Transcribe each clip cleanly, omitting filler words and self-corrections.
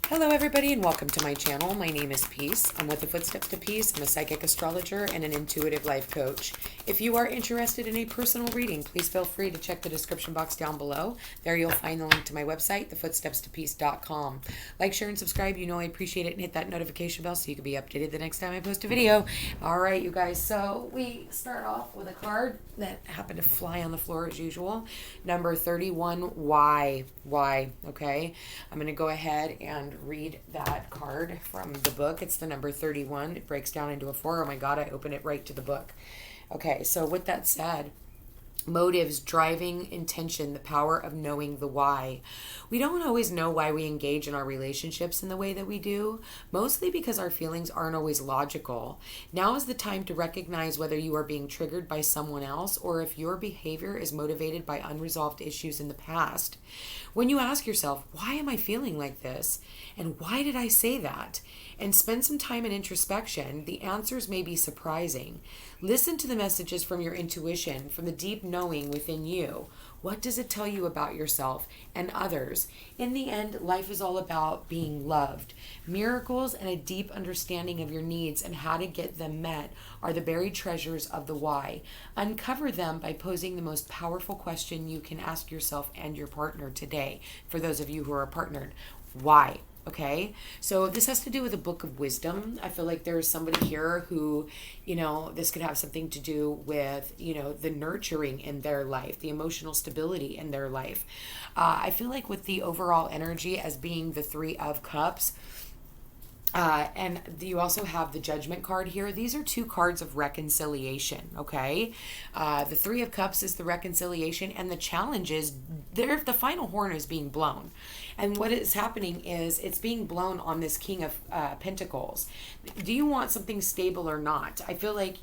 Hello, everybody, and welcome to my channel. My name is Peace. I'm with the Footsteps to Peace. I'm a psychic astrologer and an intuitive life coach. If you are interested in a personal reading, please feel free to check the description box down below. There you'll find the link to my website, thefootstepstopeace.com. Like, share, and subscribe. You know I appreciate it, and hit that notification bell so you can be updated the next time I post a video. All right, you guys. So we start off with a card that happened to fly on the floor as usual. Number 31, Why? Why? Okay. I'm going to go ahead and read that card from the book. It's the number 31. It breaks down into a 4. Oh my God, I opened it right to the book. Okay, so with that said, motives, driving intention, the power of knowing the why. We don't always know why we engage in our relationships in the way that we do, mostly because our feelings aren't always logical. Now is the time to recognize whether you are being triggered by someone else or if your behavior is motivated by unresolved issues in the past. When you ask yourself, why am I feeling like this? And why did I say that? And spend some time in introspection, the answers may be surprising. Listen to the messages from your intuition, from the deep knowing within you. What does it tell you about yourself and others? In the end, life is all about being loved. Miracles and a deep understanding of your needs and how to get them met are the buried treasures of the why. Uncover them by posing the most powerful question you can ask yourself and your partner today. For those of you who are partnered, why? Okay, so this has to do with a book of wisdom. I feel like there's somebody here who, this could have something to do with, the nurturing in their life, the emotional stability in their life. I feel like with the overall energy as being the 3 of Cups, and you also have the Judgment card here. These are 2 cards of reconciliation, okay? The 3 of Cups is the reconciliation, and the challenge is the final horn is being blown. And what is happening is it's being blown on this King of Pentacles. Do you want something stable or not? I feel like,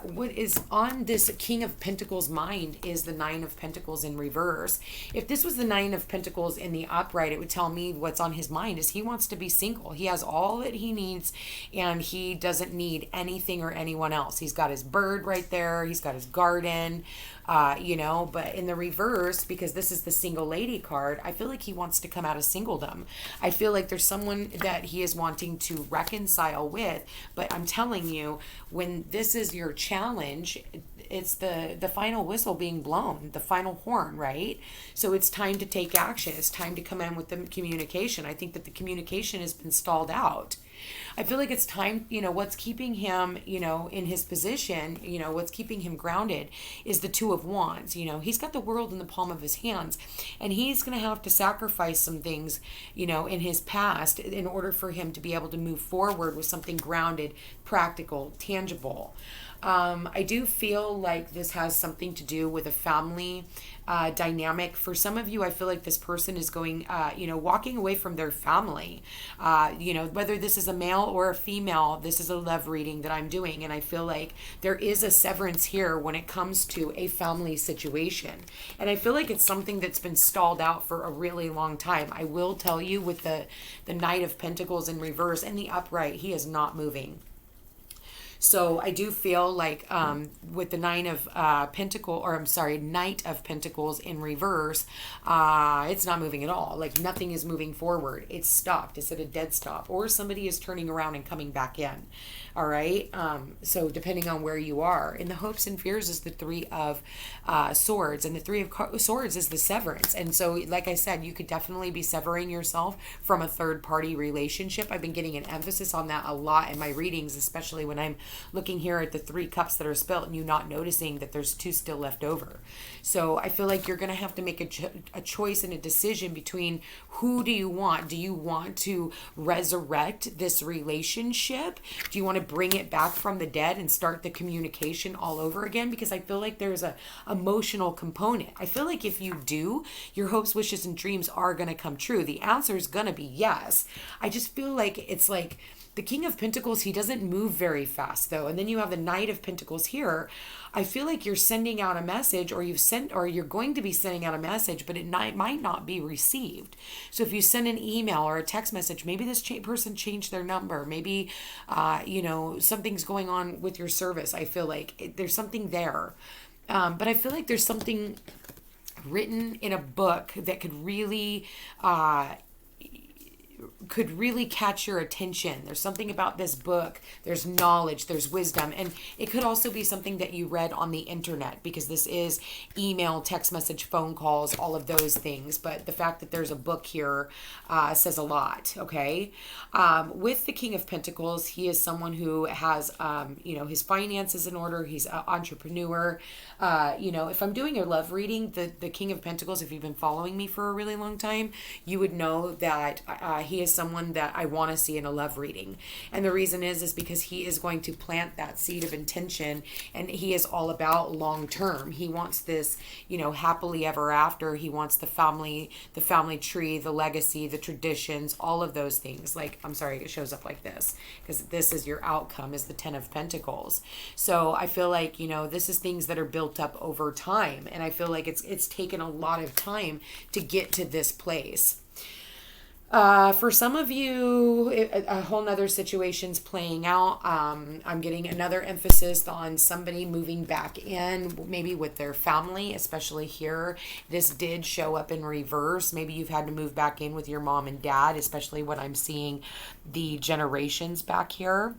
what is on this King of Pentacles mind is the 9 of Pentacles in reverse. If this was the 9 of Pentacles in the upright, it would tell me what's on his mind is he wants to be single. He has all that he needs, and he doesn't need anything or anyone else. He's got his bird right there. He's got his garden, but in the reverse, because this is the single lady card, I feel like he wants to come out of singledom. I feel like there's someone that he is wanting to reconcile with, but I'm telling you, when this is your challenge, it's the final whistle being blown, the final horn, right? So it's time to take action. It's time to come in with the communication. I think that the communication has been stalled out. I feel like it's time, what's keeping him, in his position, what's keeping him grounded is the 2 of Wands. He's got the world in the palm of his hands, and he's going to have to sacrifice some things, in his past in order for him to be able to move forward with something grounded, practical, tangible. I do feel like this has something to do with a family dynamic. For some of you, I feel like this person is going, walking away from their family. Whether this is a male or a female, this is a love reading that I'm doing. And I feel like there is a severance here when it comes to a family situation. And I feel like it's something that's been stalled out for a really long time. I will tell you with the Knight of Pentacles in reverse and the upright, he is not moving. So I do feel like with the Knight of Pentacles in reverse, it's not moving at all. Like nothing is moving forward. It's stopped. It's at a dead stop. Or somebody is turning around and coming back in. All right. So depending on where you are. In the hopes and fears is the 3 of Swords. And the 3 of Swords is the severance. And so, like I said, you could definitely be severing yourself from a third-party relationship. I've been getting an emphasis on that a lot in my readings, especially when I'm looking here at the 3 cups that are spilt and you not noticing that there's 2 still left over. So I feel like you're going to have to make a choice and a decision between who do you want? Do you want to resurrect this relationship? Do you want to bring it back from the dead and start the communication all over again? Because I feel like there's a emotional component. I feel like if you do, your hopes, wishes, and dreams are going to come true. The answer is going to be yes. I just feel like it's like the King of Pentacles, he doesn't move very fast though. And then you have the Knight of Pentacles here. I feel like you're sending out a message, or you're going to be sending out a message, but it might not be received. So if you send an email or a text message, maybe this person changed their number. Maybe, something's going on with your service. I feel like there's something there. But I feel like there's something written in a book that could really could really catch your attention. There's something about this book. There's knowledge, there's wisdom, and it could also be something that you read on the internet, because this is email, text message, phone calls, all of those things. But the fact that there's a book here says a lot, okay? With the King of Pentacles, he is someone who has, his finances in order. He's an entrepreneur. If I'm doing a love reading, the King of Pentacles, if you've been following me for a really long time, you would know that he is someone that I want to see in a love reading. And the reason is because he is going to plant that seed of intention, and he is all about long term. He wants this, happily ever after. He wants the family tree, the legacy, the traditions, all of those things. It shows up like this because this is your outcome, is the Ten of Pentacles. So I feel like, this is things that are built up over time, and I feel like it's taken a lot of time to get to this place. For some of you, a whole nother situation's playing out. I'm getting another emphasis on somebody moving back in, maybe with their family, especially here. This did show up in reverse. Maybe you've had to move back in with your mom and dad, especially when I'm seeing the generations back here.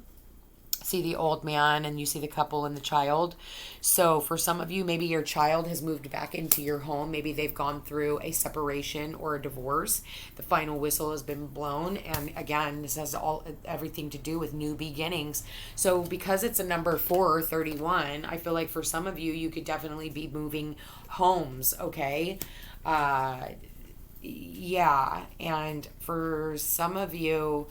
See the old man and you see the couple and the child. So for some of you, maybe your child has moved back into your home. Maybe they've gone through a separation or a divorce. The final whistle has been blown. And again, this has everything to do with new beginnings. So because it's a number 431, I feel like for some of you, you could definitely be moving homes, okay? Yeah. And for some of you,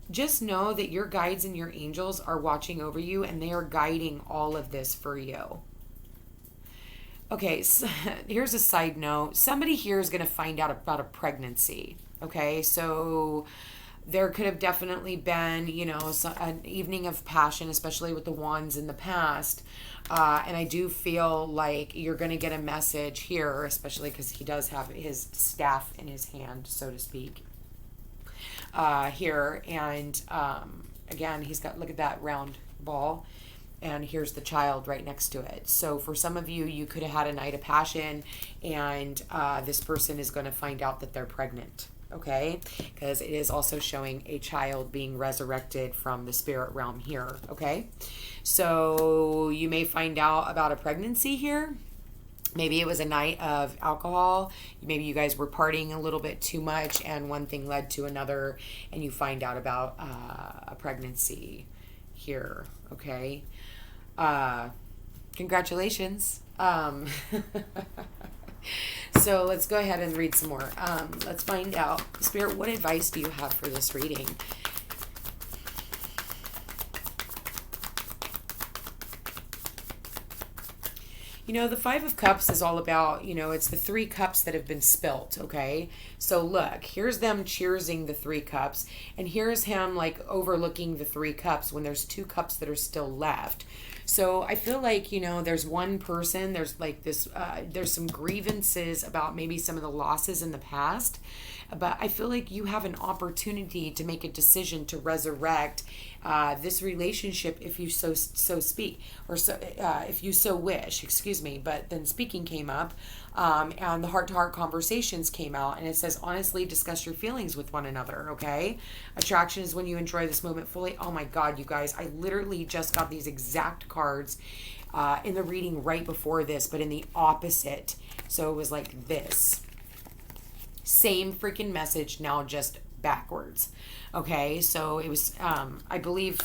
just know that your guides and your angels are watching over you, and they are guiding all of this for you. Okay, so here's a side note. Somebody here is going to find out about a pregnancy. Okay, so there could have definitely been, an evening of passion, especially with the wands in the past. And I do feel like you're going to get a message here, especially because he does have his staff in his hand, so to speak. Here, and again, he's got, look at that round ball, and here's the child right next to it. So for some of you, you could have had a night of passion, and this person is going to find out that they're pregnant, okay? Because it is also showing a child being resurrected from the spirit realm here, okay? So you may find out about a pregnancy here. Maybe it was a night of alcohol. Maybe you guys were partying a little bit too much, and one thing led to another, and you find out about a pregnancy here, okay? Congratulations. So let's go ahead and read some more. Let's find out. Spirit, what advice do you have for this reading? The Five of Cups is all about, it's the 3 cups that have been spilt, okay? So look, here's them cheersing the 3 cups, and here's him overlooking the 3 cups when there's 2 cups that are still left. So I feel like, there's one person, there's there's some grievances about maybe some of the losses in the past, but I feel like you have an opportunity to make a decision to resurrect this relationship if you so speak, or if you so wish, excuse me. But then speaking came up, and the heart-to-heart conversations came out, and it says, honestly discuss your feelings with one another, okay? Attraction is when you enjoy this moment fully. Oh my God, you guys, I literally just got these exact cards in the reading right before this, but in the opposite. So it was like this. Same freaking message, now just backwards. Okay, so it was, I believe,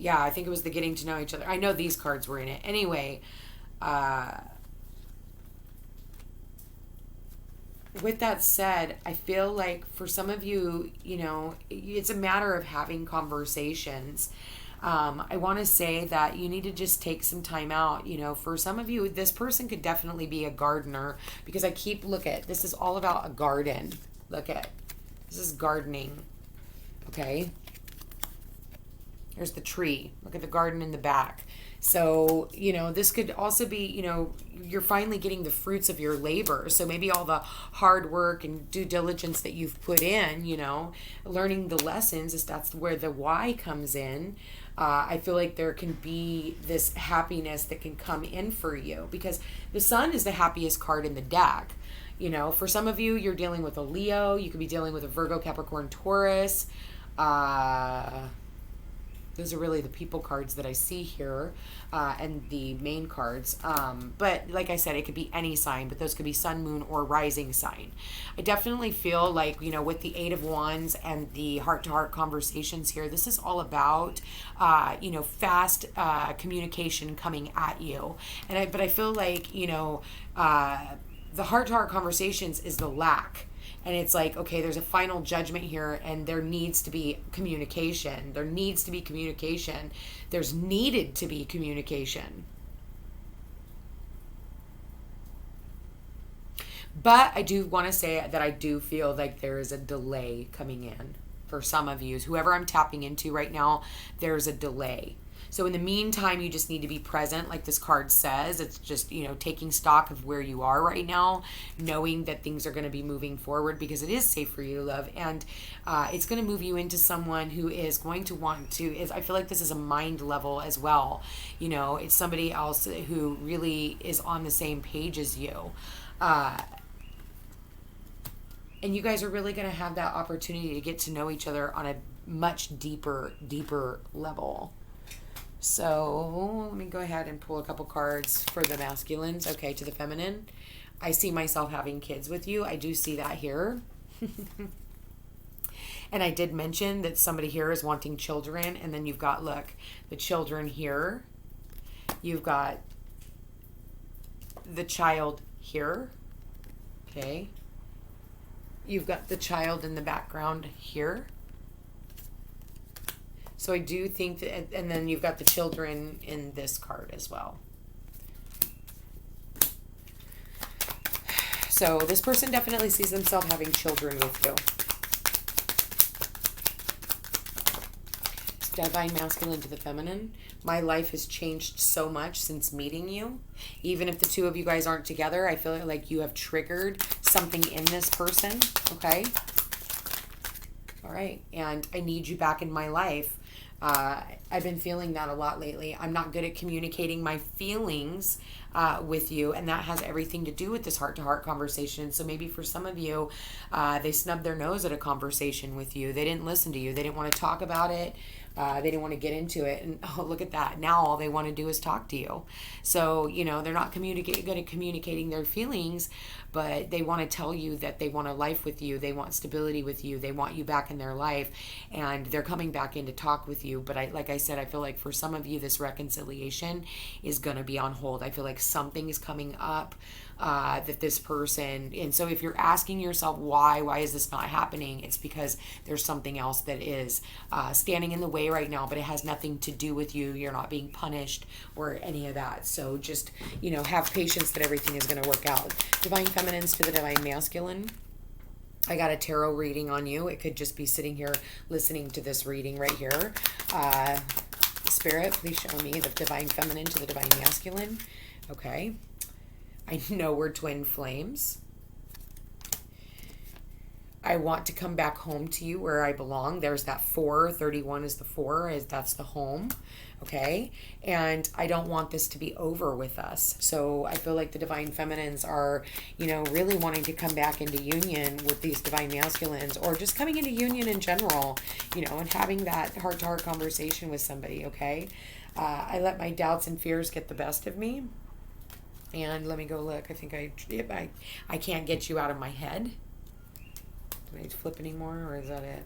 I think it was the getting to know each other. I know these cards were in it. Anyway, with that said, I feel like for some of you, it's a matter of having conversations. I want to say that you need to just take some time out. For some of you, this person could definitely be a gardener, because this is all about a garden. This is gardening. Okay. There's the tree. Look at the garden in the back. So, this could also be, you're finally getting the fruits of your labor. So maybe all the hard work and due diligence that you've put in, learning the lessons, that's where the why comes in. I feel like there can be this happiness that can come in for you, because the sun is the happiest card in the deck. You know, for some of you, you're dealing with a Leo. You could be dealing with a Virgo, Capricorn, Taurus. Those are really the people cards that I see here, and the main cards. But like I said, it could be any sign, but those could be sun, moon, or rising sign. I definitely feel like, you know, with the Eight of Wands and the heart-to-heart conversations here, this is all about, you know, fast communication coming at you. But I feel like, you know, the heart-to-heart conversations is the lack. And it's like, okay, there's a final judgment here, and there needs to be communication. There needs to be communication. There's needed to be communication. But I do want to say that I do feel like there is a delay coming in for some of you. Whoever I'm tapping into right now, there's a delay. So in the meantime, you just need to be present, like this card says. It's just, you know, taking stock of where you are right now, knowing that things are going to be moving forward, because it is safe for you to love. And it's going to move you into someone who is going to want to, I feel like this is a mind level as well. You know, it's somebody else who really is on the same page as you. And you guys are really going to have that opportunity to get to know each other on a much deeper level. So let me go ahead and pull a couple cards for the masculines. Okay, to the feminine. I see myself having kids with you. I do see that here. And I did mention that somebody here is wanting children. And then you've got, look, the children here. You've got the child here. Okay. You've got the child in the background here. So I do think that, and then you've got the children in this card as well. So this person definitely sees themselves having children with you. It's divine masculine to the feminine. My life has changed so much since meeting you. Even if the two of you guys aren't together, I feel like you have triggered something in this person, okay? All right, and I need you back in my life. I've been feeling that a lot lately. I'm not good at communicating my feelings with you, and that has everything to do with this heart-to-heart conversation. So maybe for some of you, they snubbed their nose at a conversation with you. They didn't listen to you. They didn't want to talk about it. They didn't want to get into it. And oh, look at that. Now all they want to do is talk to you. So, you know, they're not good at communicating their feelings, but they want to tell you that they want a life with you. They want stability with you. They want you back in their life, and they're coming back in to talk with you. But like I said, I feel like for some of you, this reconciliation is going to be on hold. I feel like something is coming up that this person, and so if you're asking yourself why is this not happening, it's because there's something else that is standing in the way right now, but it has nothing to do with you. You're not being punished or any of that. So just, you know, have patience that everything is going to work out. Divine feminines to the divine masculine. I got a tarot reading on you. It could just be sitting here listening to this reading right here. Spirit, please show me the divine feminine to the divine masculine. Okay. I know we're twin flames. I want to come back home to you where I belong. There's that 4. 31 is the 4. That's the home. Okay. And I don't want this to be over with us. So I feel like the divine feminines are, you know, really wanting to come back into union with these divine masculines, or just coming into union in general, you know, and having that heart-to-heart conversation with somebody. Okay. I let my doubts and fears get the best of me. And let me go look. I think I can't get you out of my head. Do I need to flip anymore, or is that it?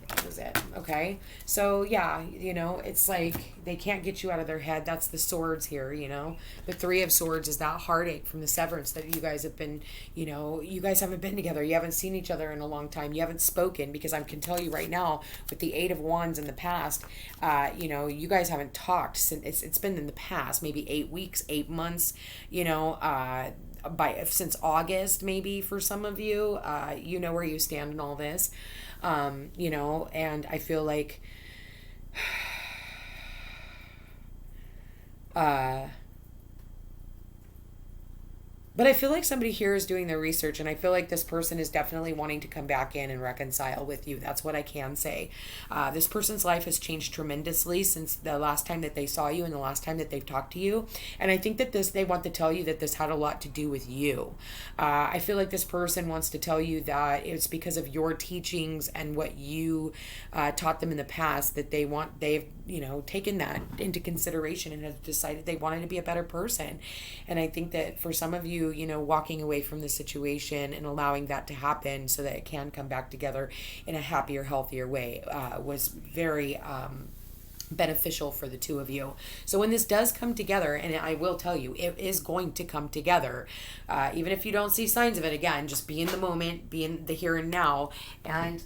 That was it. Okay. So yeah, you know, it's like they can't get you out of their head. That's the swords here, you know. The 3 of swords is that heartache from the severance that you guys have been, you know, you guys haven't been together. You haven't seen each other in a long time. You haven't spoken, because I can tell you right now with the 8 of Wands in the past, you know, you guys haven't talked since it's been in the past, maybe 8 weeks, 8 months, you know, since August, maybe for some of you, you know where you stand in all this, you know, and I feel like, but But I feel like somebody here is doing their research, and I feel like this person is definitely wanting to come back in and reconcile with you. That's what I can say. This person's life has changed tremendously since the last time that they saw you and the last time that they've talked to you. And I think that they want to tell you that this had a lot to do with you. I feel like this person wants to tell you that it's because of your teachings and what you taught them in the past that they've taken that into consideration and have decided they wanted to be a better person. And I think that for some of you, walking away from the situation and allowing that to happen so that it can come back together in a happier, healthier way was very beneficial for the two of you. So when this does come together, and I will tell you, it is going to come together, even if you don't see signs of it, again, just be in the moment, be in the here and now, and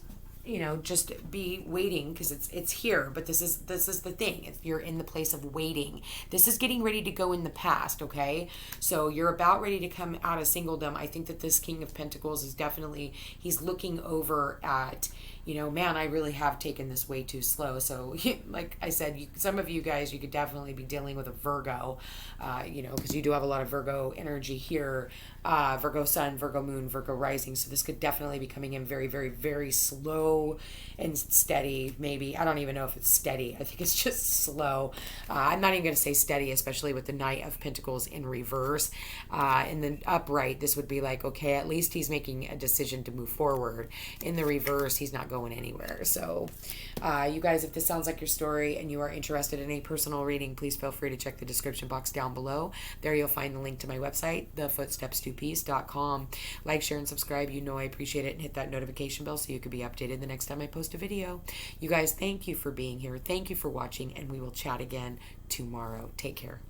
just be waiting, because it's here. But this is the thing. You're in the place of waiting. This is getting ready to go in the past, okay? So you're about ready to come out of singledom. I think that this King of Pentacles is definitely, he's looking over at, man, I really have taken this way too slow. So like I said, some of you guys, you could definitely be dealing with a Virgo, because you do have a lot of Virgo energy here, Virgo sun, Virgo moon, Virgo rising. So this could definitely be coming in very, very, very slow and steady. Maybe, I don't even know if it's steady. I think it's just slow. I'm not even going to say steady, especially with the Knight of Pentacles in reverse. In the upright, this would be like, okay, at least he's making a decision to move forward. In the reverse, he's not going anywhere. So you guys, if this sounds like your story and you are interested in a personal reading, please feel free to check the description box down below. There you'll find the link to my website, thefootstepstopeace.com. Like, share, and subscribe. I appreciate it. And hit that notification bell so you can be updated the next time I post a video. You guys, thank you for being here. Thank you for watching, and we will chat again tomorrow. Take care.